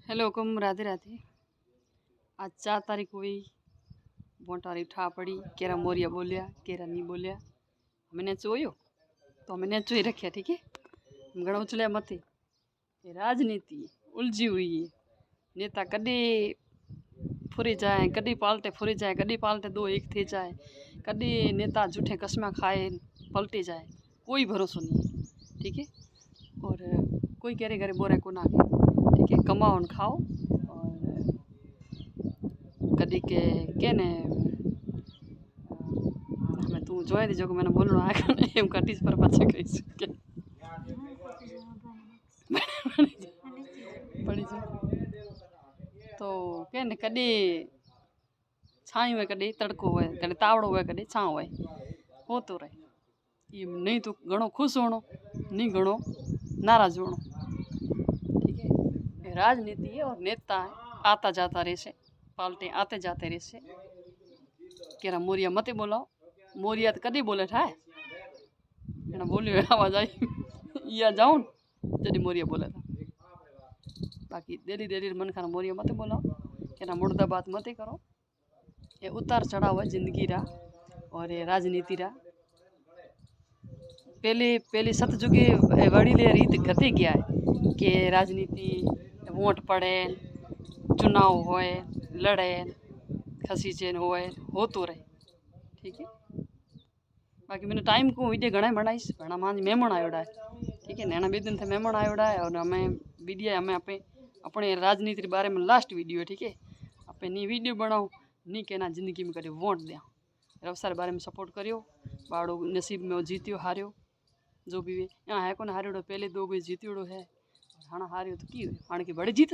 Hello कुम राधे राधे। आज 4 तारीख हुई, वोटारी ठा पड़ी, केरा मोरिया बोलिया केरा नहीं बोलिया। मैंने चोयो तो मैंने चोई रखिया, ठीक है। घणो उछलिया मथे। ये राजनीति उलझी हुई है। नेता कदे फुरी जाए, कदी पाल्टे फुरी जाए, कदी पाल्टे दो एक थे जाए, कदी नेता झूठे कसमा खाए पलटे जाए, कोई भरोसा नहीं है, ठीक है। और कोई केरे घरे बोरे को ना, ठीक है। कमाओ न खाओ। और कदी के ने हमें तू जोए दीजो मैंने बोलना आया एम काटीस पर पाछे कहीश के पड़ी जो तो के ने कदी छाई हुए, कदी तड़को हुए, कदी तावड़ो हुए, कदी छां हुए, होतो रहे। ये नहीं तो घणो खुश होनो, नहीं घणो नाराज होनो, ठीक है। राजनीति है और नेता आता जाता रहसे, पाल्टे आते जाते रहसे। केरा मोरिया मते बोलाओ, मोरिया तो कदी बोले था एना बोलियो आवाज आई या जाऊं जदी मोरिया बोले था। बाकी डेली डेली मन खाना मोरिया मते बोलाओ, केना मुर्दा बात मते करो। ये उतार चढ़ाव है जिंदगी रा और ये राजनीति रा। पहले सतयुगे वड़ी ले रीत घटी गया है कि राजनीति वोट पड़े, चुनाव होए, लड़े, खसी चेन होतो रहे, ठीक है। बाकी मैंने टाइम को वीडियो घना बनाईश, घना मान मेहमान आयोड़ा है, ठीक है। नैना 2 दिन थे मेहमान आयोड़ा है। और हमें वीडियो हमें अपने राजनीति के बारे में लास्ट वीडियो है, ठीक है। अपने नी वीडियो बनाओ नी कहना जिंदगी में कभी वोट दिया रवसार बारे में सपोर्ट करियो। बाड़ो नसीब में वो जीत्यो हारियो जो भी यहाँ है कौन हारियोड़ो, पहले 2 कोई जीत्योड़ो है, हाँ हारियो तो की हाण की बड़े जीत